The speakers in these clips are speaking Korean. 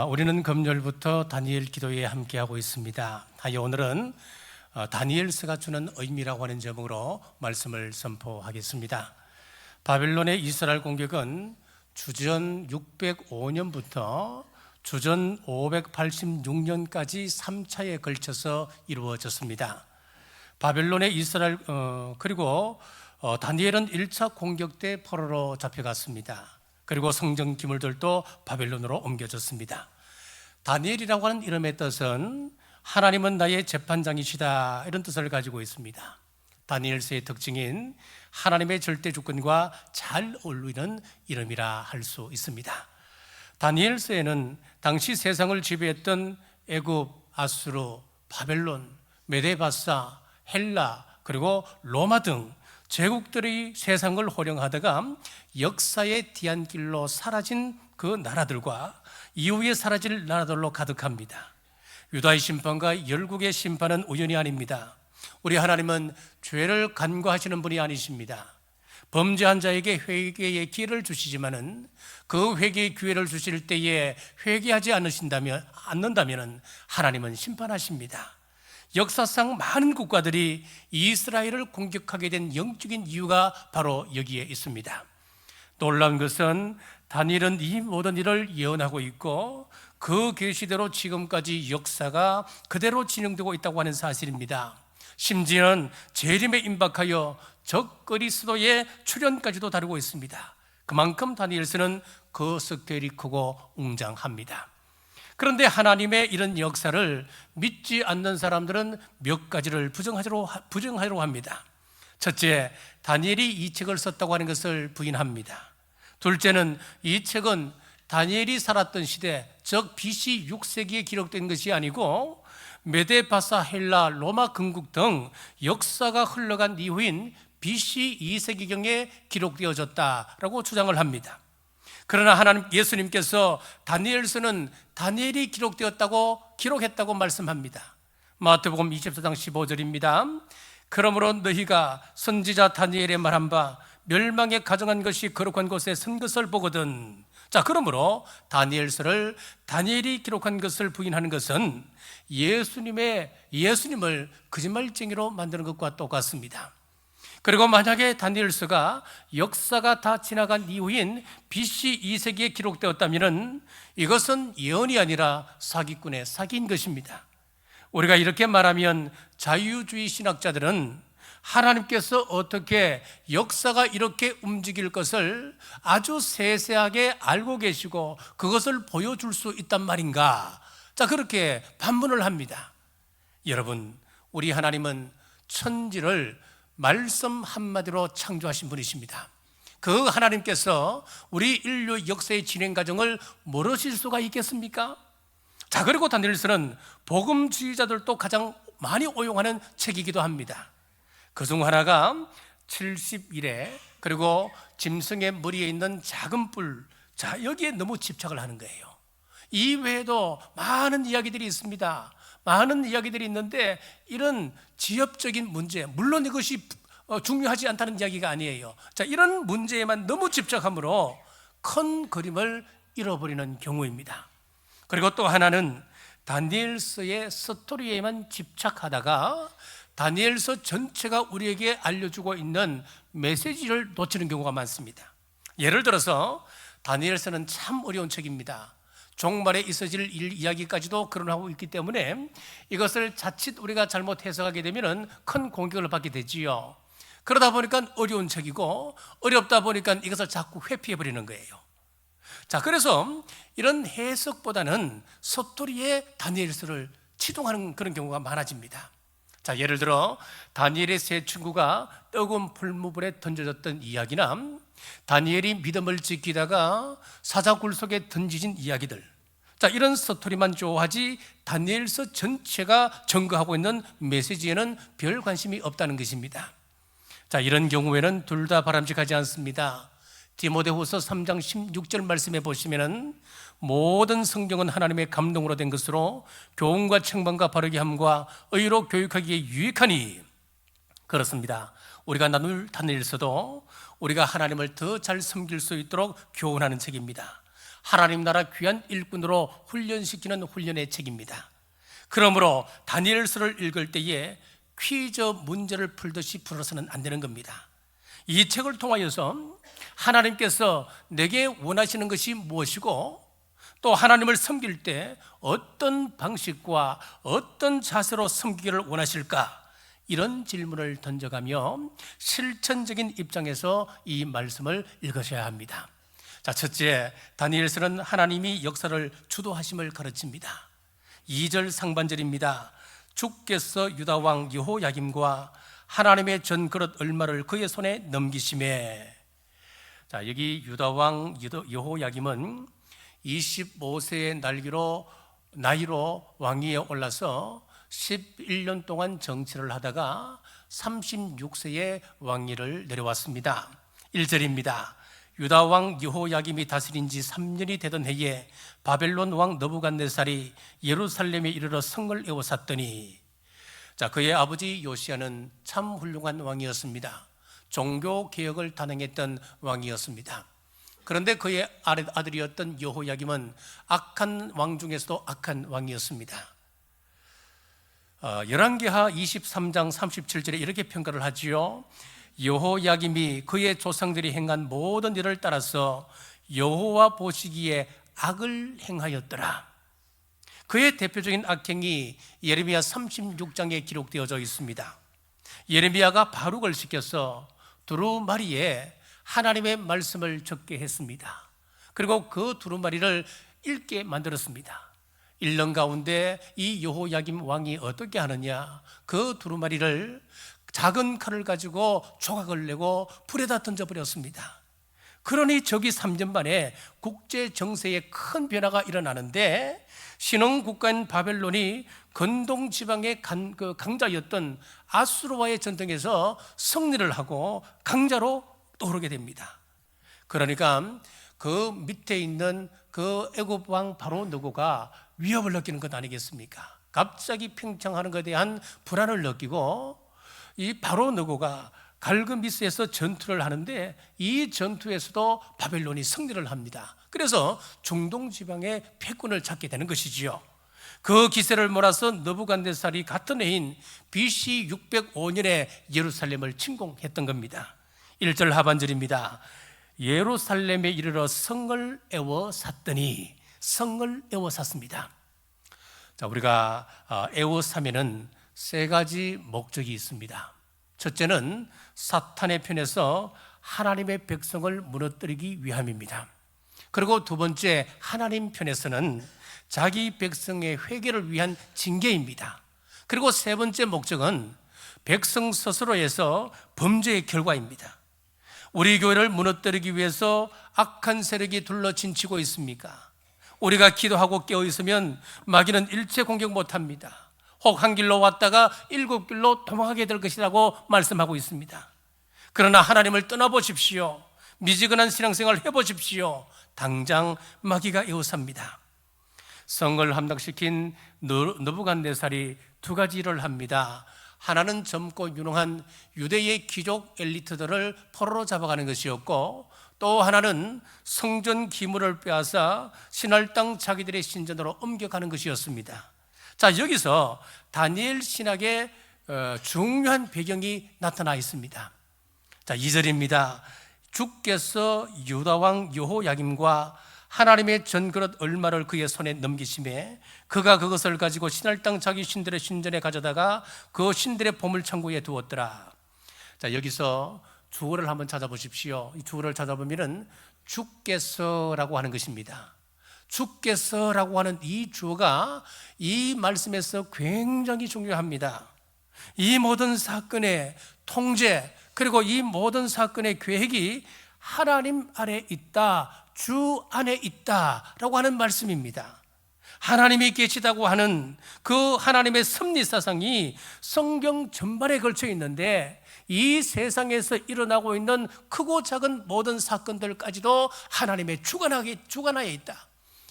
우리는 금요일부터 다니엘 기도회에 함께하고 있습니다. 오늘은 다니엘서가 주는 의미라고 하는 제목으로 말씀을 선포하겠습니다. 바벨론의 이스라엘 공격은 주전 605년부터 주전 586년까지 3차에 걸쳐서 이루어졌습니다. 바벨론의 이스라엘 그리고 다니엘은 1차 공격 때 포로로 잡혀갔습니다. 그리고 성전 기물들도 바벨론으로 옮겨졌습니다. 다니엘이라고 하는 이름의 뜻은 하나님은 나의 재판장이시다, 이런 뜻을 가지고 있습니다. 다니엘서의 특징인 하나님의 절대 주권과 잘 어울리는 이름이라 할 수 있습니다. 다니엘서에는 당시 세상을 지배했던 애굽, 아수르, 바벨론, 메데바사, 헬라, 그리고 로마 등 제국들이 세상을 호령하다가 역사의 뒤안길로 사라진 그 나라들과 이후에 사라질 나라들로 가득합니다. 유다의 심판과 열국의 심판은 우연이 아닙니다. 우리 하나님은 죄를 간과하시는 분이 아니십니다. 범죄한 자에게 회개의 기회를 주시지만은 그 회개의 기회를 주실 때에 회개하지 않는다면 하나님은 심판하십니다. 역사상 많은 국가들이 이스라엘을 공격하게 된 영적인 이유가 바로 여기에 있습니다. 놀라운 것은 다니엘은 이 모든 일을 예언하고 있고 그 계시대로 지금까지 역사가 그대로 진행되고 있다고 하는 사실입니다. 심지어는 재림에 임박하여 적 그리스도의 출현까지도 다루고 있습니다. 그만큼 다니엘서는 그 스케일이 크고 웅장합니다. 그런데 하나님의 이런 역사를 믿지 않는 사람들은 몇 가지를 부정하려고 합니다. 첫째, 다니엘이 이 책을 썼다고 하는 것을 부인합니다. 둘째는 이 책은 다니엘이 살았던 시대, 즉 BC 6세기에 기록된 것이 아니고 메데바사, 헬라, 로마 건국 등 역사가 흘러간 이후인 BC 2세기경에 기록되어졌다라고 주장을 합니다. 그러나 예수님께서 다니엘서는 다니엘이 기록했다고 말씀합니다. 마태복음 24장 15절입니다. 그러므로 너희가 선지자 다니엘의 말한 바 멸망에 가정한 것이 거룩한 곳에 선 것을 보거든. 그러므로 다니엘서를 다니엘이 기록한 것을 부인하는 것은 예수님을 거짓말쟁이로 만드는 것과 똑같습니다. 그리고 만약에 다니엘서가 역사가 다 지나간 이후인 BC 2세기에 기록되었다면 이것은 예언이 아니라 사기꾼의 사기인 것입니다. 우리가 이렇게 말하면 자유주의 신학자들은 하나님께서 어떻게 역사가 이렇게 움직일 것을 아주 세세하게 알고 계시고 그것을 보여줄 수 있단 말인가? 그렇게 반문을 합니다. 여러분, 우리 하나님은 천지를 말씀 한마디로 창조하신 분이십니다. 그 하나님께서 우리 인류 역사의 진행 과정을 모르실 수가 있겠습니까? 그리고 다니엘서는 복음주의자들도 가장 많이 오용하는 책이기도 합니다. 그중 하나가 70일에 그리고 짐승의 머리에 있는 작은 뿔, 여기에 너무 집착을 하는 거예요. 이 외에도 많은 이야기들이 있습니다. 많은 이야기들이 있는데 이런 지엽적인 문제, 물론 이것이 중요하지 않다는 이야기가 아니에요. 이런 문제에만 너무 집착함으로 큰 그림을 잃어버리는 경우입니다. 그리고 또 하나는 다니엘서의 스토리에만 집착하다가 다니엘서 전체가 우리에게 알려주고 있는 메시지를 놓치는 경우가 많습니다. 예를 들어서 다니엘서는 참 어려운 책입니다. 종말에 있어질 일 이야기까지도 거론하고 있기 때문에 이것을 자칫 우리가 잘못 해석하게 되면 큰 공격을 받게 되지요. 그러다 보니까 어려운 책이고 어렵다 보니까 이것을 자꾸 회피해버리는 거예요. 그래서 이런 해석보다는 스토리에 다니엘서를 치동하는 그런 경우가 많아집니다. 예를 들어 다니엘의 세 친구가 뜨거운 풀무불에 던져졌던 이야기나 다니엘이 믿음을 지키다가 사자굴 속에 던지진 이야기들, 이런 스토리만 좋아하지 다니엘서 전체가 증거하고 있는 메시지에는 별 관심이 없다는 것입니다. 이런 경우에는 둘 다 바람직하지 않습니다. 디모데후서 3장 16절 말씀에 보시면은 모든 성경은 하나님의 감동으로 된 것으로 교훈과 책망과 바르게 함과 의로 교육하기에 유익하니, 그렇습니다. 우리가 나눌 다니엘서도 우리가 하나님을 더 잘 섬길 수 있도록 교훈하는 책입니다. 하나님 나라 귀한 일꾼으로 훈련시키는 훈련의 책입니다. 그러므로 다니엘서를 읽을 때에 퀴즈 문제를 풀듯이 풀어서는 안 되는 겁니다. 이 책을 통하여서 하나님께서 내게 원하시는 것이 무엇이고, 또 하나님을 섬길 때 어떤 방식과 어떤 자세로 섬기기를 원하실까, 이런 질문을 던져가며 실천적인 입장에서 이 말씀을 읽으셔야 합니다. 자, 첫째, 다니엘서는 하나님이 역사를 주도하심을 가르칩니다. 2절 상반절입니다. 주께서 유다왕 여호야김과 하나님의 전그릇 얼마를 그의 손에 넘기심에. 자, 여기 유다왕 여호야김은 25세의 나이로 왕위에 올라서 11년 동안 정치를 하다가 36세의 왕위를 내려왔습니다. 1절입니다. 유다왕 여호야김이 다스린 지 3년이 되던 해에 바벨론 왕 느부갓네살이 예루살렘에 이르러 성을 에워쌌더니, 자, 그의 아버지 요시야는 참 훌륭한 왕이었습니다. 종교 개혁을 단행했던 왕이었습니다. 그런데 그의 아들이었던 여호야김은 악한 왕 중에서도 악한 왕이었습니다. 열왕기하 23장 37절에 이렇게 평가를 하지요. 여호야김이 그의 조상들이 행한 모든 일을 따라서 여호와 보시기에 악을 행하였더라. 그의 대표적인 악행이 예레미야 36장에 기록되어져 있습니다. 예레미야가 바룩을 시켜서 두루마리에 하나님의 말씀을 적게 했습니다. 그리고 그 두루마리를 읽게 만들었습니다. 읽는 가운데 이 여호야김 왕이 어떻게 하느냐, 그 두루마리를 작은 칼을 가지고 조각을 내고 불에다 던져버렸습니다. 그러니 저기 3년 만에 국제 정세에 큰 변화가 일어나는데, 신흥 국가인 바벨론이 건동 지방의 강자였던 아수르와의 전쟁에서 승리를 하고 강자로 떠오르게 됩니다. 그러니까 그 밑에 있는 그 애굽 왕 바로 느고가 위협을 느끼는 것 아니겠습니까? 갑자기 팽창하는 것에 대한 불안을 느끼고, 이 바로 느고가 갈그미스에서 전투를 하는데 이 전투에서도 바벨론이 승리를 합니다. 그래서 중동 지방의 패권을 잡게 되는 것이지요. 그 기세를 몰아서 느부갓네살이 같은 해인 BC 605년에 예루살렘을 침공했던 겁니다. 1절 하반절입니다. 예루살렘에 이르러 성을 에워쌌더니, 성을 에워쌌습니다. 자, 우리가 에워싸면은 세 가지 목적이 있습니다. 첫째는 사탄의 편에서 하나님의 백성을 무너뜨리기 위함입니다. 그리고 두 번째, 하나님 편에서는 자기 백성의 회개를 위한 징계입니다. 그리고 세 번째 목적은 백성 스스로에서 범죄의 결과입니다. 우리 교회를 무너뜨리기 위해서 악한 세력이 둘러친치고 있습니까? 우리가 기도하고 깨어있으면 마귀는 일체 공격 못합니다. 혹 한 길로 왔다가 7길로 도망하게 될 것이라고 말씀하고 있습니다. 그러나 하나님을 떠나보십시오. 미지근한 신앙생활을 해보십시오. 당장 마귀가 에워쌉니다. 성을 함락시킨 느부갓네살이 두 가지 일을 합니다. 하나는 젊고 유능한 유대의 귀족 엘리트들을 포로로 잡아가는 것이었고, 또 하나는 성전 기물을 빼앗아 신할 땅 자기들의 신전으로 옮겨가는 것이었습니다. 자, 여기서 다니엘 신학의 중요한 배경이 나타나 있습니다. 자, 2절입니다. 주께서 유다왕 여호야김과 하나님의 전그릇 얼마를 그의 손에 넘기심에 그가 그것을 가지고 신할 땅 자기 신들의 신전에 가져다가 그 신들의 보물창고에 두었더라. 자, 여기서 주어를 한번 찾아보십시오. 이 주어를 찾아보면은 주께서라고 하는 것입니다. 주께서라고 하는 이 주어가 이 말씀에서 굉장히 중요합니다. 이 모든 사건의 통제, 그리고 이 모든 사건의 계획이 하나님 아래 있다, 주 안에 있다라고 하는 말씀입니다. 하나님이 계시다고 하는 그 하나님의 섭리 사상이 성경 전반에 걸쳐 있는데, 이 세상에서 일어나고 있는 크고 작은 모든 사건들까지도 하나님의 주관하에 있다.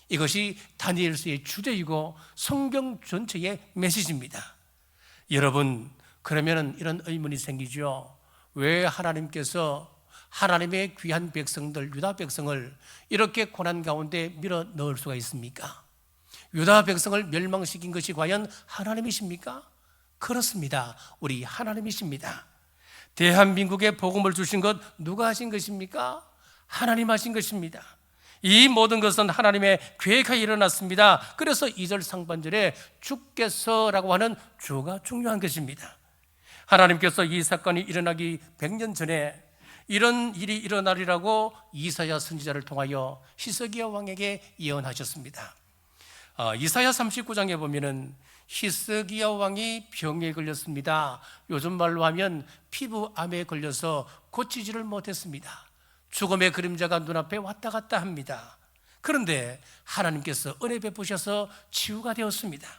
이것이 다니엘서의 주제이고 성경 전체의 메시지입니다. 여러분, 그러면 이런 의문이 생기죠. 왜 하나님께서 하나님의 귀한 백성들, 유다 백성을 이렇게 고난 가운데 밀어 넣을 수가 있습니까? 유다 백성을 멸망시킨 것이 과연 하나님이십니까? 그렇습니다. 우리 하나님이십니다. 대한민국에 복음을 주신 것 누가 하신 것입니까? 하나님 하신 것입니다. 이 모든 것은 하나님의 계획하에 일어났습니다. 그래서 2절 상반절에 주께서라고 하는 주가 중요한 것입니다. 하나님께서 이 사건이 일어나기 100년 전에 이런 일이 일어나리라고 이사야 선지자를 통하여 히스기야 왕에게 예언하셨습니다. 이사야 39장에 보면은 히스기야 왕이 병에 걸렸습니다. 요즘 말로 하면 피부암에 걸려서 고치지를 못했습니다. 죽음의 그림자가 눈앞에 왔다 갔다 합니다. 그런데 하나님께서 은혜 베푸셔서 치유가 되었습니다.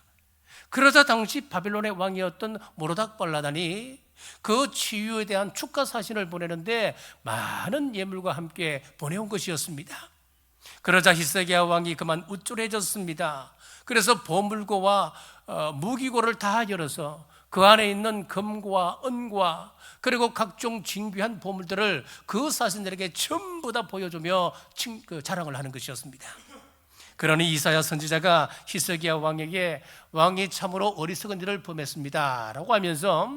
그러자 당시 바벨론의 왕이었던 모로닥발라단이 그 치유에 대한 축하 사신을 보내는데 많은 예물과 함께 보내온 것이었습니다. 그러자 히스기야 왕이 그만 우쭐해졌습니다. 그래서 보물고와 무기고를 다 열어서 그 안에 있는 금과 은과 그리고 각종 진귀한 보물들을 그 사신들에게 전부 다 보여주며 자랑을 하는 것이었습니다. 그러니 이사야 선지자가 히스기야 왕에게 왕이 참으로 어리석은 일을 범했습니다 라고 하면서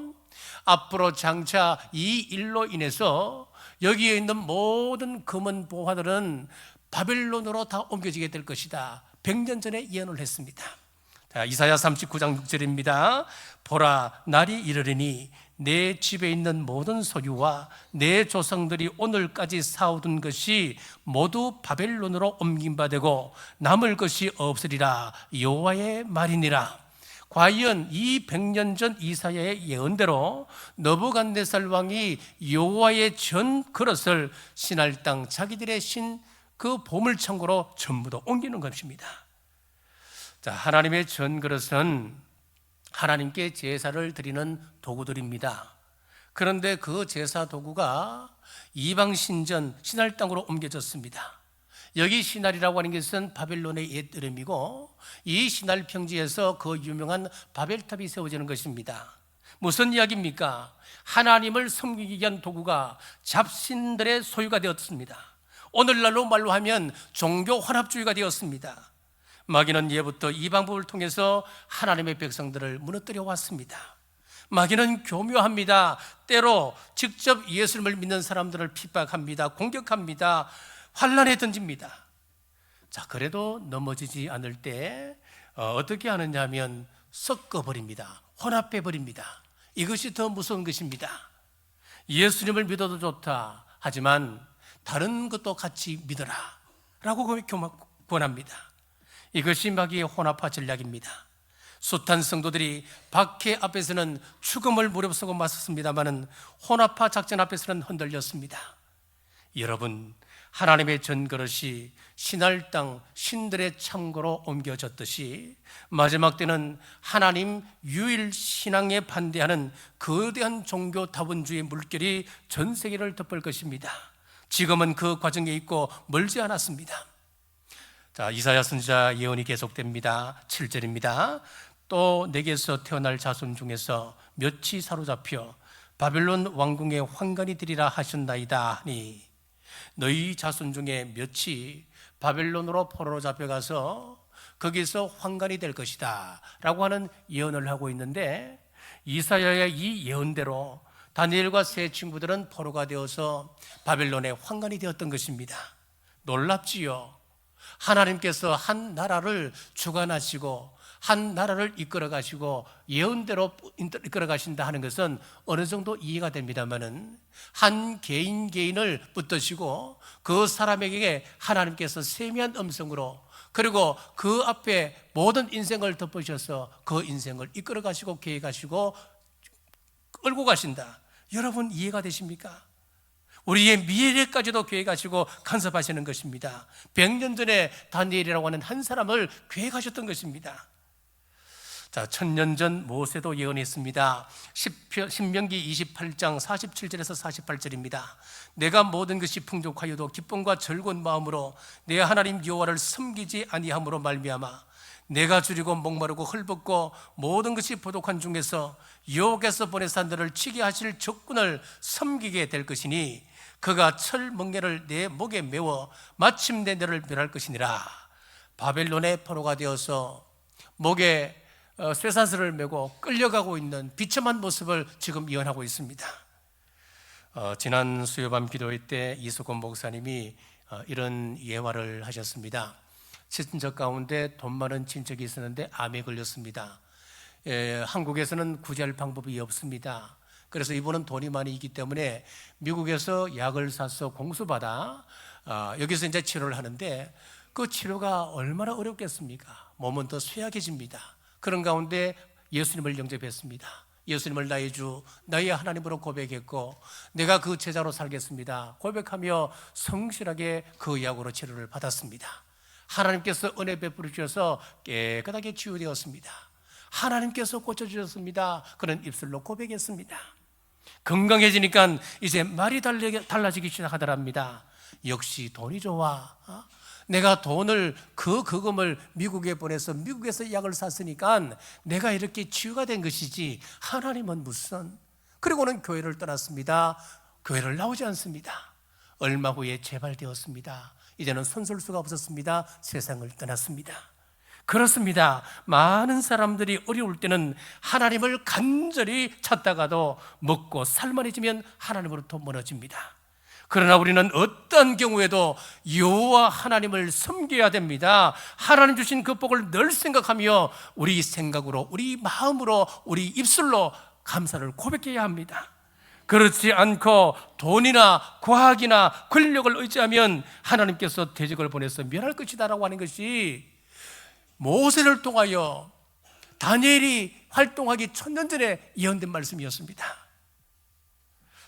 앞으로 장차 이 일로 인해서 여기에 있는 모든 금은 보화들은 바벨론으로 다 옮겨지게 될 것이다. 100년 전에 예언을 했습니다. 자, 이사야 39장 6절입니다. 보라, 날이 이르리니 내 집에 있는 모든 소유와 내 조상들이 오늘까지 사오던 것이 모두 바벨론으로 옮김바되고 남을 것이 없으리라. 여호와의 말이니라. 과연 이 100년 전 이사야의 예언대로 느부갓네살 왕이 여호와의 전 그릇을 신할 땅 자기들의 그 보물창고로 전부 다 옮기는 것입니다. 자, 하나님의 전 그릇은 하나님께 제사를 드리는 도구들입니다. 그런데 그 제사 도구가 이방 신전 신할 땅으로 옮겨졌습니다. 여기 신할이라고 하는 것은 바벨론의 옛 이름이고 이 신할 평지에서 그 유명한 바벨탑이 세워지는 것입니다. 무슨 이야기입니까? 하나님을 섬기기 위한 도구가 잡신들의 소유가 되었습니다. 오늘날로 말로 하면 종교 혼합주의가 되었습니다. 마귀는 예부터 이 방법을 통해서 하나님의 백성들을 무너뜨려 왔습니다. 마귀는 교묘합니다. 때로 직접 예수님을 믿는 사람들을 핍박합니다. 공격합니다. 환난에 던집니다. 자, 그래도 넘어지지 않을 때 어떻게 하느냐 하면 섞어버립니다. 혼합해버립니다. 이것이 더 무서운 것입니다. 예수님을 믿어도 좋다. 하지만 다른 것도 같이 믿어라 라고 권합니다. 이것이 마귀의 혼합화 전략입니다. 숱한 성도들이 박해 앞에서는 죽음을 무릅쓰고 맞섰습니다마는 혼합화 작전 앞에서는 흔들렸습니다. 여러분, 하나님의 전그릇이 신할 땅 신들의 창고로 옮겨졌듯이 마지막 때는 하나님 유일 신앙에 반대하는 거대한 종교 다원주의 물결이 전 세계를 덮을 것입니다. 지금은 그 과정에 있고 멀지 않았습니다. 자, 이사야 선지자 예언이 계속됩니다. 7절입니다. 또 내게서 태어날 자손 중에서 몇이 사로잡혀 바벨론 왕궁의 환관이 되리라 하셨나이다 하니 너희 자손 중에 몇이 바벨론으로 포로로 잡혀가서 거기서 환관이 될 것이다 라고 하는 예언을 하고 있는데 이사야의 이 예언대로 다니엘과 세 친구들은 포로가 되어서 바벨론의 환관이 되었던 것입니다. 놀랍지요. 하나님께서 한 나라를 주관하시고 한 나라를 이끌어 가시고 예언대로 이끌어 가신다 하는 것은 어느 정도 이해가 됩니다만은 한 개인을 붙드시고 그 사람에게 하나님께서 세미한 음성으로 그리고 그 앞에 모든 인생을 덮으셔서 그 인생을 이끌어 가시고 계획하시고 끌고 가신다. 여러분 이해가 되십니까? 우리의 미래까지도 계획하시고 간섭하시는 것입니다. 100년 전에 다니엘이라고 하는 한 사람을 계획하셨던 것입니다. 자, 1000년 전 모세도 예언했습니다. 신명기 28장 47절에서 48절입니다. 내가 모든 것이 풍족하여도 기쁨과 즐거운 마음으로 내 하나님 여호와를 섬기지 아니함으로 말미암아 내가 줄이고 목마르고 헐벗고 모든 것이 부족한 중에서 여호와께서 보내사 너를 치게 하실 적군을 섬기게 될 것이니 그가 철 멍게를 내 목에 메워 마침내 너를 멸할 것이니라. 바벨론의 포로가 되어서 목에 쇠사슬을 메고 끌려가고 있는 비참한 모습을 지금 예언하고 있습니다. 지난 수요밤 기도회 때 이수건 목사님이 이런 예화를 하셨습니다. 친척 가운데 돈 많은 친척이 있었는데 암에 걸렸습니다. 한국에서는 구제할 방법이 없습니다. 그래서 이분은 돈이 많이 있기 때문에 미국에서 약을 사서 공수받아 여기서 이제 치료를 하는데 그 치료가 얼마나 어렵겠습니까? 몸은 더 쇠약해집니다. 그런 가운데 예수님을 영접했습니다. 예수님을 나의 주, 나의 하나님으로 고백했고 내가 그 제자로 살겠습니다 고백하며 성실하게 그 약으로 치료를 받았습니다. 하나님께서 은혜 베풀어 주셔서 깨끗하게 치유되었습니다. 하나님께서 고쳐주셨습니다. 그런 입술로 고백했습니다. 건강해지니까 이제 말이 달라지기 시작하더랍니다. 역시 돈이 좋아. 내가 돈을 그금을 미국에 보내서 미국에서 약을 샀으니까 내가 이렇게 치유가 된 것이지 하나님은 무슨. 그리고는 교회를 떠났습니다. 교회를 나오지 않습니다. 얼마 후에 재발되었습니다. 이제는 손쓸 수가 없었습니다. 세상을 떠났습니다. 그렇습니다. 많은 사람들이 어려울 때는 하나님을 간절히 찾다가도 먹고 살만해지면 하나님으로부터 멀어집니다. 그러나 우리는 어떤 경우에도 여호와 하나님을 섬겨야 됩니다. 하나님 주신 그 복을 늘 생각하며 우리 생각으로, 우리 마음으로, 우리 입술로 감사를 고백해야 합니다. 그렇지 않고 돈이나 과학이나 권력을 의지하면 하나님께서 대적을 보내서 멸할 것이다 라고 하는 것이 모세를 통하여 다니엘이 활동하기 1000년 전에 예언된 말씀이었습니다.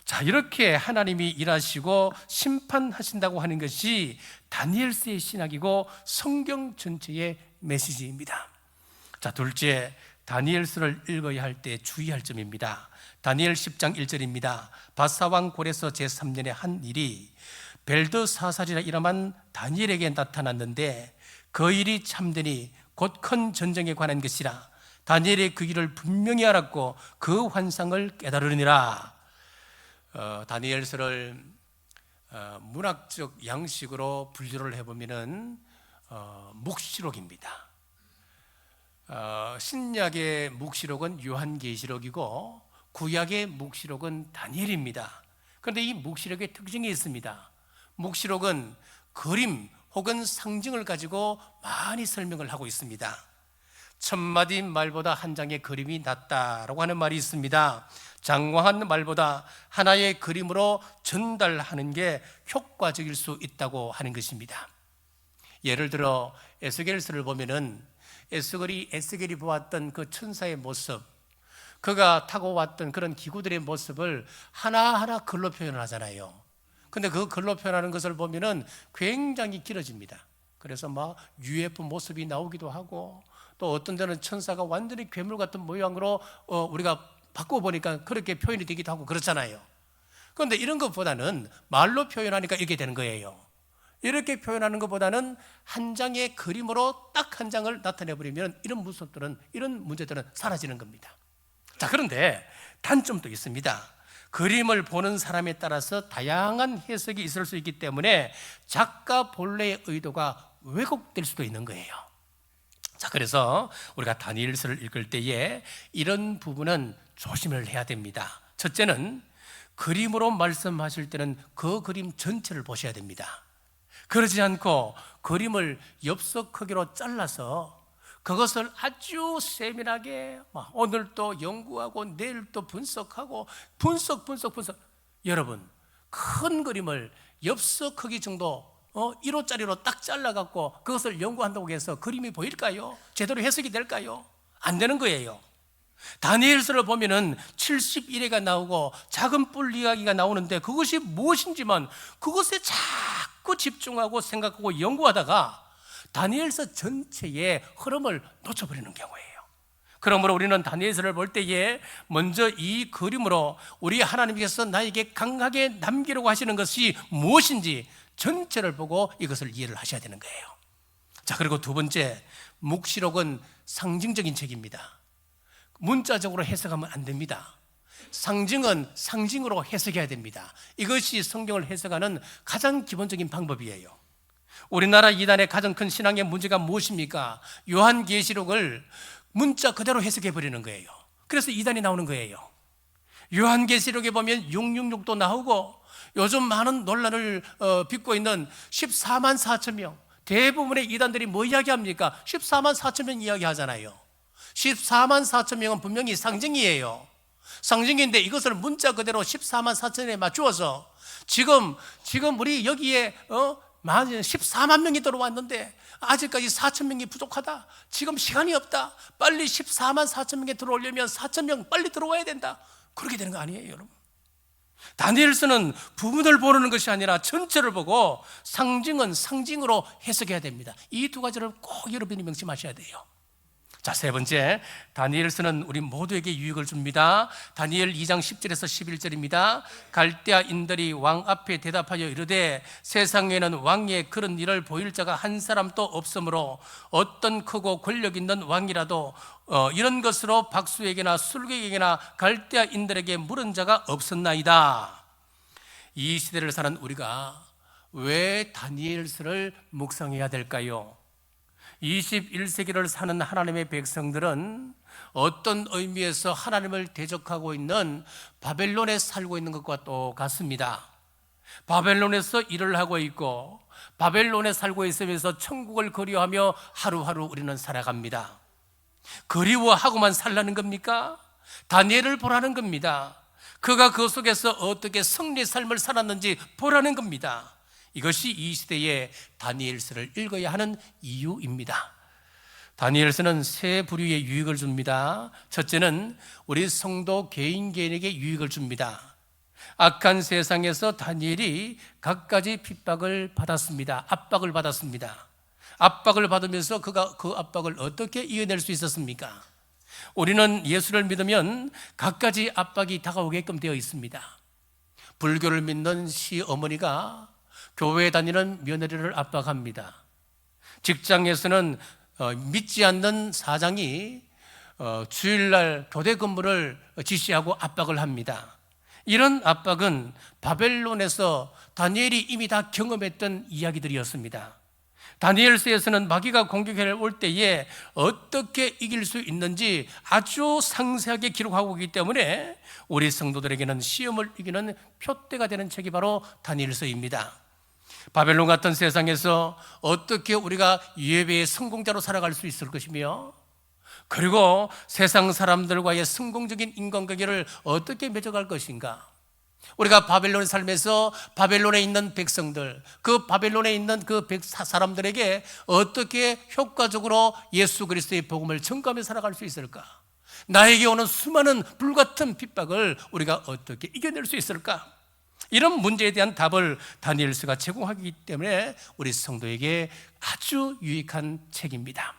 자, 이렇게 하나님이 일하시고 심판하신다고 하는 것이 다니엘서의 신학이고 성경 전체의 메시지입니다. 자, 둘째, 다니엘서를 읽어야 할 때 주의할 점입니다. 다니엘 10장 1절입니다. 바사왕 고레서 제3년의 한 일이 벨드사살이라 이름한 다니엘에게 나타났는데 그 일이 참되니 곧 큰 전쟁에 관한 것이라. 다니엘이 그 일을 분명히 알았고 그 환상을 깨달으니라. 다니엘서를 문학적 양식으로 분류를 해보면은 묵시록입니다. 신약의 묵시록은 요한계시록이고 구약의 묵시록은 다니엘입니다. 그런데 이 묵시록의 특징이 있습니다. 묵시록은 그림 혹은 상징을 가지고 많이 설명을 하고 있습니다. 1000마디 말보다 한 장의 그림이 낫다라고 하는 말이 있습니다. 장황한 말보다 하나의 그림으로 전달하는 게 효과적일 수 있다고 하는 것입니다. 예를 들어 에스겔서를 보면은 에스겔이 보았던 그 천사의 모습, 그가 타고 왔던 그런 기구들의 모습을 하나하나 글로 표현을 하잖아요. 근데 그 글로 표현하는 것을 보면은 굉장히 길어집니다. 그래서 막 UFO 모습이 나오기도 하고 또 어떤 데는 천사가 완전히 괴물 같은 모양으로 우리가 바꿔보니까 그렇게 표현이 되기도 하고 그렇잖아요. 그런데 이런 것보다는 말로 표현하니까 이렇게 되는 거예요. 이렇게 표현하는 것보다는 한 장의 그림으로 딱 한 장을 나타내버리면 이런 무섭들은, 이런 문제들은 사라지는 겁니다. 자, 그런데 단점도 있습니다. 그림을 보는 사람에 따라서 다양한 해석이 있을 수 있기 때문에 작가 본래의 의도가 왜곡될 수도 있는 거예요. 자, 그래서 우리가 다니엘서를 읽을 때에 이런 부분은 조심을 해야 됩니다. 첫째는 그림으로 말씀하실 때는 그 그림 전체를 보셔야 됩니다. 그러지 않고 그림을 엽서 크기로 잘라서 그것을 아주 세밀하게 오늘 또 연구하고 내일 또 분석하고 분석. 여러분, 큰 그림을 엽서 크기 정도 1호짜리로 딱 잘라갖고 그것을 연구한다고 해서 그림이 보일까요? 제대로 해석이 될까요? 안 되는 거예요. 다니엘서를 보면은 71회가 나오고 작은 뿔 이야기가 나오는데 그것이 무엇인지만 그것에 자꾸 집중하고 생각하고 연구하다가 다니엘서 전체의 흐름을 놓쳐버리는 경우예요. 그러므로 우리는 다니엘서를 볼 때에 먼저 이 그림으로 우리 하나님께서 나에게 강하게 남기려고 하시는 것이 무엇인지 전체를 보고 이것을 이해를 하셔야 되는 거예요. 자, 그리고 두 번째, 묵시록은 상징적인 책입니다. 문자적으로 해석하면 안 됩니다. 상징은 상징으로 해석해야 됩니다. 이것이 성경을 해석하는 가장 기본적인 방법이에요. 우리나라 이단의 가장 큰 신앙의 문제가 무엇입니까? 요한계시록을 문자 그대로 해석해 버리는 거예요. 그래서 이단이 나오는 거예요. 요한계시록에 보면 666도 나오고 요즘 많은 논란을 빚고 있는 14만 4천 명, 대부분의 이단들이 뭐 이야기합니까? 14만 4천 명 이야기하잖아요. 14만 4천 명은 분명히 상징이에요. 상징인데 이것을 문자 그대로 14만 4천에 맞추어서 지금 우리 여기에 14만 명이 들어왔는데 아직까지 4천 명이 부족하다. 지금 시간이 없다. 빨리 14만 4천 명에 들어오려면 4천 명 빨리 들어와야 된다. 그렇게 되는 거 아니에요, 여러분? 다니엘서는 부분을 보는 것이 아니라 전체를 보고 상징은 상징으로 해석해야 됩니다. 이 두 가지를 꼭 여러분이 명심하셔야 돼요. 자, 세 번째, 다니엘서는 우리 모두에게 유익을 줍니다. 다니엘 2장 10절에서 11절입니다. 갈대아인들이 왕 앞에 대답하여 이르되 세상에는 왕의 그런 일을 보일 자가 한 사람도 없으므로 어떤 크고 권력 있는 왕이라도 이런 것으로 박수에게나 술객에게나 갈대아인들에게 물은 자가 없었나이다. 이 시대를 사는 우리가 왜 다니엘서를 묵상해야 될까요? 21세기를 사는 하나님의 백성들은 어떤 의미에서 하나님을 대적하고 있는 바벨론에 살고 있는 것과 똑같습니다. 바벨론에서 일을 하고 있고 바벨론에 살고 있으면서 천국을 그리워하며 하루하루 우리는 살아갑니다. 그리워하고만 살라는 겁니까? 다니엘을 보라는 겁니다. 그가 그 속에서 어떻게 승리의 삶을 살았는지 보라는 겁니다. 이것이 이 시대에 다니엘서를 읽어야 하는 이유입니다. 다니엘서는 세 부류의 유익을 줍니다. 첫째는 우리 성도 개인에게 유익을 줍니다. 악한 세상에서 다니엘이 갖가지 핍박을 받았습니다. 압박을 받았습니다. 압박을 받으면서 그가 그 압박을 어떻게 이겨낼 수 있었습니까? 우리는 예수를 믿으면 갖가지 압박이 다가오게끔 되어 있습니다. 불교를 믿는 시어머니가 교회에 다니는 며느리를 압박합니다. 직장에서는 믿지 않는 사장이 주일날 교대 근무를 지시하고 압박을 합니다. 이런 압박은 바벨론에서 다니엘이 이미 다 경험했던 이야기들이었습니다. 다니엘서에서는 마귀가 공격해 올 때에 어떻게 이길 수 있는지 아주 상세하게 기록하고 있기 때문에 우리 성도들에게는 시험을 이기는 표대가 되는 책이 바로 다니엘서입니다. 바벨론 같은 세상에서 어떻게 우리가 예배의 성공자로 살아갈 수 있을 것이며, 그리고 세상 사람들과의 성공적인 인간관계를 어떻게 맺어갈 것인가. 우리가 바벨론의 삶에서 바벨론에 있는 백성들, 그 바벨론에 있는 그 사람들에게 어떻게 효과적으로 예수 그리스도의 복음을 전가하며 살아갈 수 있을까? 나에게 오는 수많은 불같은 핍박을 우리가 어떻게 이겨낼 수 있을까? 이런 문제에 대한 답을 다니엘서가 제공하기 때문에 우리 성도에게 아주 유익한 책입니다.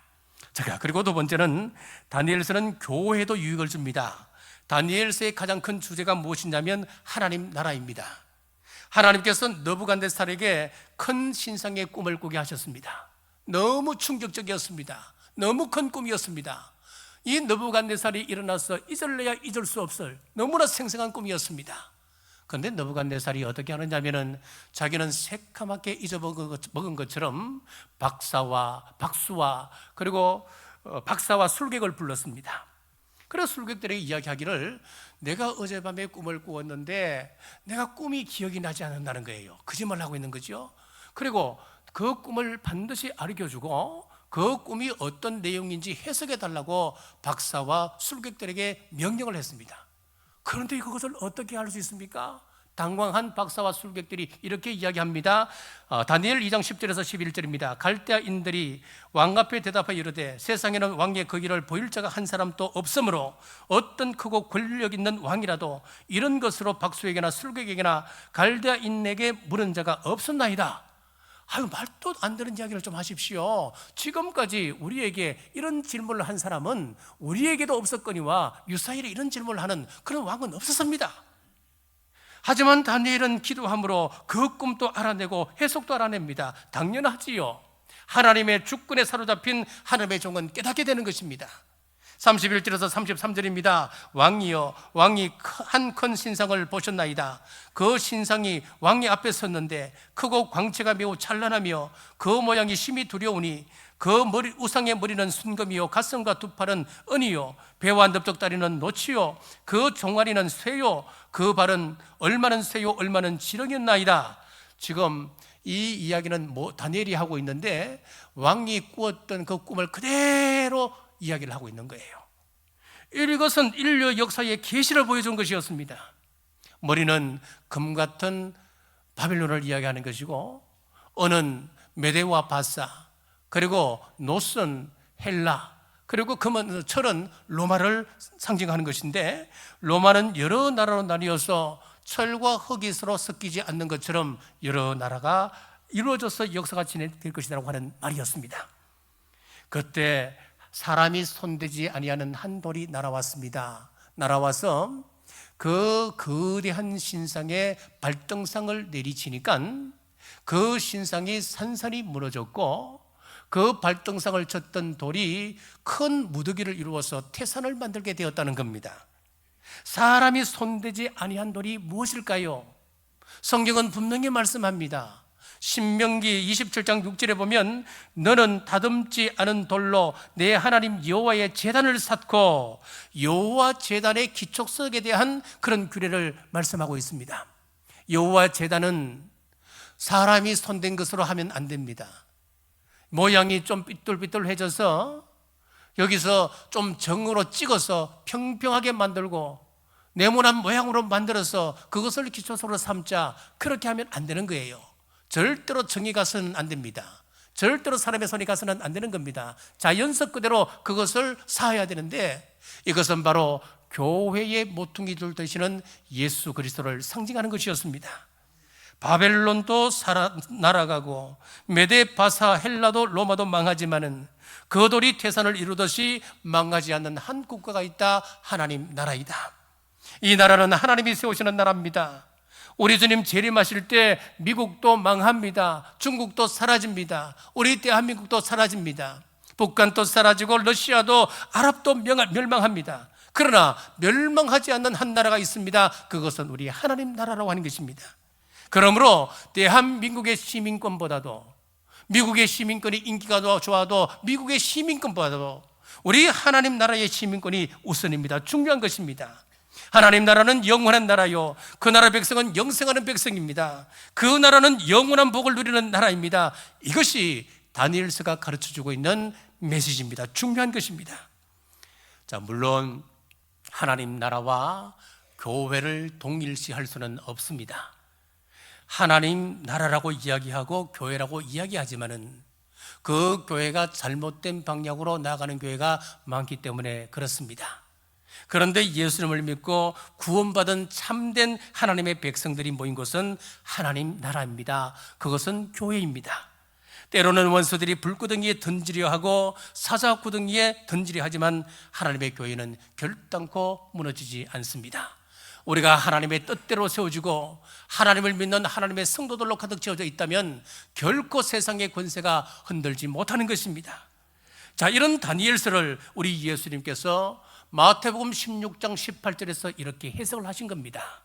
자, 그리고 두 번째는 다니엘서는 교회에도 유익을 줍니다. 다니엘서의 가장 큰 주제가 무엇이냐면 하나님 나라입니다. 하나님께서 느부갓네살에게 큰 신상의 꿈을 꾸게 하셨습니다. 너무 충격적이었습니다. 너무 큰 꿈이었습니다. 이 느부갓네살이 일어나서 잊을래야 잊을 수 없을 너무나 생생한 꿈이었습니다. 그런데 느부갓네살이 어떻게 하느냐면은 자기는 새카맣게 잊어먹은 것처럼 박수와 그리고 박사와 술객을 불렀습니다. 그래서 술객들에게 이야기하기를 내가 어젯밤에 꿈을 꾸었는데 내가 꿈이 기억이 나지 않는다는 거예요. 거짓말을 하고 있는 거죠. 그리고 그 꿈을 반드시 알려주고 그 꿈이 어떤 내용인지 해석해 달라고 박사와 술객들에게 명령을 했습니다. 그런데 그것을 어떻게 할 수 있습니까? 당황한 박사와 술객들이 이렇게 이야기합니다. 다니엘 2장 10절에서 11절입니다. 갈대아인들이 왕 앞에 대답하여 이르되 세상에는 왕의 그 길을 보일 자가 한 사람도 없으므로 어떤 크고 권력 있는 왕이라도 이런 것으로 박수에게나 술객에게나 갈대아인에게 물은 자가 없었나이다. 말도 안 되는 이야기를 좀 하십시오. 지금까지 우리에게 이런 질문을 한 사람은 우리에게도 없었거니와 유사일에 이런 질문을 하는 그런 왕은 없었습니다. 하지만 다니엘은 기도함으로 그 꿈도 알아내고 해석도 알아냅니다. 당연하지요. 하나님의 주권에 사로잡힌 하나님의 종은 깨닫게 되는 것입니다. 31절에서 33절입니다. 왕이여, 왕이 한 큰 신상을 보셨나이다. 그 신상이 왕의 앞에 섰는데 크고 광채가 매우 찬란하며 그 모양이 심히 두려우니 그 우상의 머리는 순금이요 가슴과 두 팔은 은이요 배와 넓적다리는 노치요 그 종아리는 쇠요 그 발은 얼마는 쇠요 얼마는 지렁이었나이다. 지금 이 이야기는 다니엘이 하고 있는데 왕이 꾸었던 그 꿈을 그대로 이야기를 하고 있는 거예요. 이것은 인류 역사의 계시를 보여준 것이었습니다. 머리는 금 같은 바빌론을 이야기하는 것이고, 은은 메데와 바사, 그리고 노스는 헬라, 그리고 금은 철은 로마를 상징하는 것인데, 로마는 여러 나라로 나뉘어서 철과 흙이 서로 섞이지 않는 것처럼 여러 나라가 이루어져서 역사가 진행될 것이라고 하는 말이었습니다. 그때 사람이 손대지 아니하는 한 돌이 날아왔습니다. 날아와서 그 거대한 신상의 발등상을 내리치니까 그 신상이 산산이 무너졌고, 그 발등상을 쳤던 돌이 큰 무더기를 이루어서 태산을 만들게 되었다는 겁니다. 사람이 손대지 아니한 돌이 무엇일까요? 성경은 분명히 말씀합니다. 신명기 27장 6절에 보면 너는 다듬지 않은 돌로 내 하나님 여호와의 제단을 쌓고, 여호와 제단의 기초석에 대한 그런 규례를 말씀하고 있습니다. 여호와 제단은 사람이 손댄 것으로 하면 안 됩니다. 모양이 좀 삐뚤삐뚤해져서 여기서 좀 정으로 찍어서 평평하게 만들고 네모난 모양으로 만들어서 그것을 기초석으로 삼자, 그렇게 하면 안 되는 거예요. 절대로 정이 가서는 안 됩니다. 절대로 사람의 손이 가서는 안 되는 겁니다. 자연석 그대로 그것을 쌓아야 되는데, 이것은 바로 교회의 모퉁이들 되시는 예수 그리스도를 상징하는 것이었습니다. 바벨론도 날아가고 메데, 바사, 헬라도 로마도 망하지만은 그 돌이 태산을 이루듯이 망하지 않는 한 국가가 있다. 하나님 나라이다. 이 나라는 하나님이 세우시는 나라입니다. 우리 주님 재림하실 때 미국도 망합니다. 중국도 사라집니다. 우리 대한민국도 사라집니다. 북한도 사라지고 러시아도 아랍도 멸망합니다. 그러나 멸망하지 않는 한 나라가 있습니다. 그것은 우리 하나님 나라라고 하는 것입니다. 그러므로 대한민국의 시민권보다도, 미국의 시민권이 인기가 좋아도 미국의 시민권보다도 우리 하나님 나라의 시민권이 우선입니다. 중요한 것입니다. 하나님 나라는 영원한 나라요, 그 나라 백성은 영생하는 백성입니다. 그 나라는 영원한 복을 누리는 나라입니다. 이것이 다니엘서가 가르쳐주고 있는 메시지입니다. 중요한 것입니다. 자, 물론 하나님 나라와 교회를 동일시할 수는 없습니다. 하나님 나라라고 이야기하고 교회라고 이야기하지만은 그 교회가 잘못된 방향으로 나아가는 교회가 많기 때문에 그렇습니다. 그런데 예수님을 믿고 구원받은 참된 하나님의 백성들이 모인 곳은 하나님 나라입니다. 그것은 교회입니다. 때로는 원수들이 불구덩이에 던지려 하고 사자구덩이에 던지려 하지만 하나님의 교회는 결단코 무너지지 않습니다. 우리가 하나님의 뜻대로 세워지고 하나님을 믿는 하나님의 성도들로 가득 채워져 있다면 결코 세상의 권세가 흔들지 못하는 것입니다. 자, 이런 다니엘서를 우리 예수님께서 마태복음 16장 18절에서 이렇게 해석을 하신 겁니다.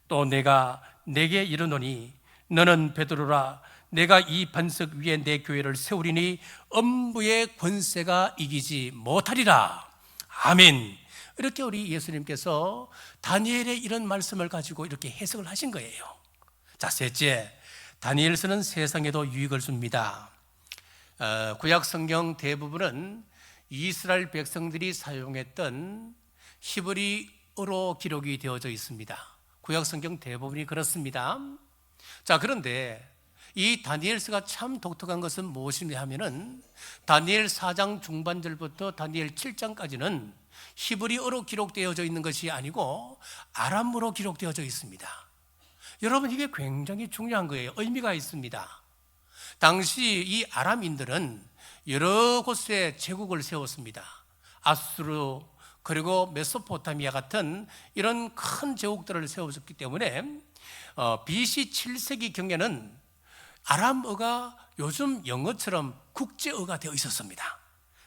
또 내가 내게 이르노니 너는 베드로라, 내가 이 반석 위에 내 교회를 세우리니 음부의 권세가 이기지 못하리라. 아멘. 이렇게 우리 예수님께서 다니엘의 이런 말씀을 가지고 이렇게 해석을 하신 거예요. 자, 셋째, 다니엘서는 세상에도 유익을 줍니다. 구약 성경 대부분은 이스라엘 백성들이 사용했던 히브리어로 기록이 되어져 있습니다. 구약 성경 대부분이 그렇습니다. 자, 그런데 이 다니엘서가 참 독특한 것은 무엇이냐 하면은 다니엘 4장 중반절부터 다니엘 7장까지는 히브리어로 기록되어져 있는 것이 아니고 아람어로 기록되어져 있습니다. 여러분, 이게 굉장히 중요한 거예요. 의미가 있습니다. 당시 이 아람인들은 여러 곳에 제국을 세웠습니다. 아수르, 그리고 메소포타미아 같은 이런 큰 제국들을 세웠기 때문에 BC 7세기 경에는 아람어가 요즘 영어처럼 국제어가 되어 있었습니다.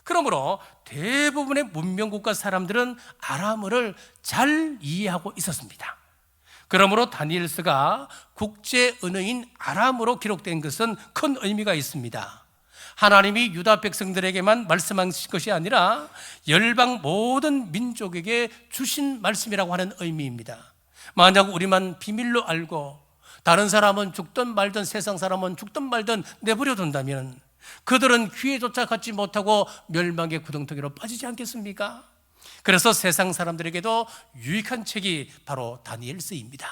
그러므로 대부분의 문명국가 사람들은 아람어를 잘 이해하고 있었습니다. 그러므로 다니엘서가 국제 언어인 아람어로 기록된 것은 큰 의미가 있습니다. 하나님이 유다 백성들에게만 말씀하신 것이 아니라 열방 모든 민족에게 주신 말씀이라고 하는 의미입니다. 만약 우리만 비밀로 알고 다른 사람은 죽든 말든 세상 사람은 죽든 말든 내버려 둔다면 그들은 귀에조차 갖지 못하고 멸망의 구덩텅이로 빠지지 않겠습니까? 그래서 세상 사람들에게도 유익한 책이 바로 다니엘서입니다.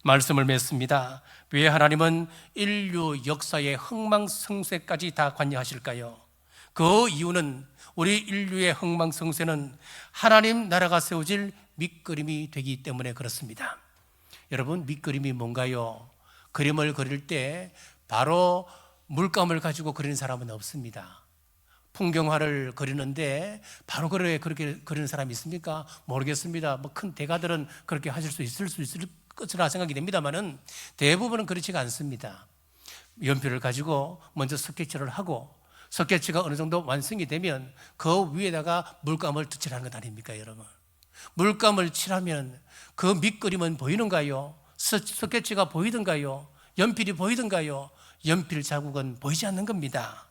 말씀을 맺습니다. 왜 하나님은 인류 역사의 흥망성쇠까지 다 관여하실까요? 그 이유는 우리 인류의 흥망성쇠는 하나님 나라가 세워질 밑그림이 되기 때문에 그렇습니다. 여러분, 밑그림이 뭔가요? 그림을 그릴 때 바로 물감을 가지고 그리는 사람은 없습니다. 풍경화를 그리는데 바로 그렇게 그리는 사람이 있습니까? 모르겠습니다. 뭐 큰 대가들은 그렇게 하실 수 있을 것이라 생각이 됩니다만은 대부분은 그렇지가 않습니다. 연필을 가지고 먼저 스케치를 하고 스케치가 어느 정도 완성이 되면 그 위에다가 물감을 칠하는 것 아닙니까, 여러분? 물감을 칠하면 그 밑그림은 보이는가요? 스케치가 보이던가요? 연필이 보이던가요? 연필 자국은 보이지 않는 겁니다.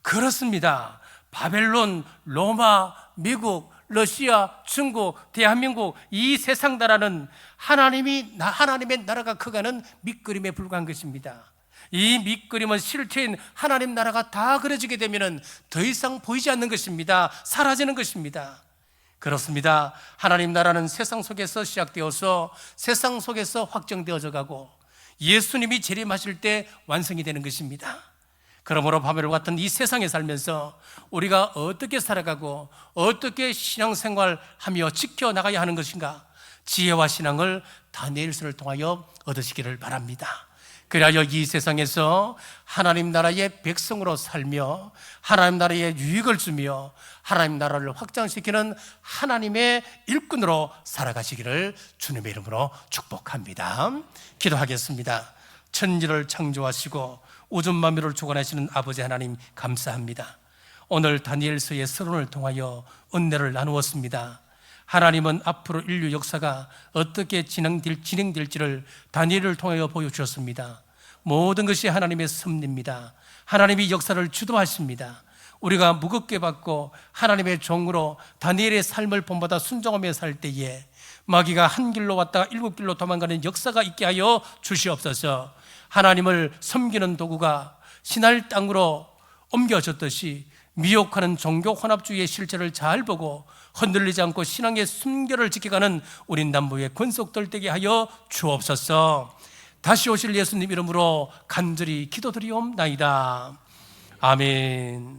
그렇습니다. 바벨론, 로마, 미국, 러시아, 중국, 대한민국 이 세상 나라는 하나님의 나라가 커가는 밑그림에 불과한 것입니다. 이 밑그림은 실체인 하나님 나라가 다 그려지게 되면 더 이상 보이지 않는 것입니다. 사라지는 것입니다. 그렇습니다. 하나님 나라는 세상 속에서 시작되어서 세상 속에서 확정되어져 가고 예수님이 재림하실 때 완성이 되는 것입니다. 그러므로 바벨론 같은 이 세상에 살면서 우리가 어떻게 살아가고 어떻게 신앙생활하며 지켜나가야 하는 것인가, 지혜와 신앙을 다니엘서를 통하여 얻으시기를 바랍니다. 그리하여 이 세상에서 하나님 나라의 백성으로 살며 하나님 나라의 유익을 주며 하나님 나라를 확장시키는 하나님의 일꾼으로 살아가시기를 주님의 이름으로 축복합니다. 기도하겠습니다. 천지를 창조하시고 우주 만물을 주관하시는 아버지 하나님 감사합니다. 오늘 다니엘서의 서론을 통하여 은혜를 나누었습니다. 하나님은 앞으로 인류 역사가 어떻게 진행될지를 다니엘을 통하여 보여주셨습니다. 모든 것이 하나님의 섭리입니다. 하나님이 역사를 주도하십니다. 우리가 무겁게 받고 하나님의 종으로 다니엘의 삶을 본받아 순종하며 살 때에 마귀가 한 길로 왔다가 7길로 도망가는 역사가 있게 하여 주시옵소서. 하나님을 섬기는 도구가 신할 땅으로 옮겨졌듯이 미혹하는 종교 혼합주의의 실체를 잘 보고 흔들리지 않고 신앙의 순결을 지켜가는 우리 남부의 권속들 되게 하여 주옵소서. 다시 오실 예수님 이름으로 간절히 기도드리옵나이다. 아멘.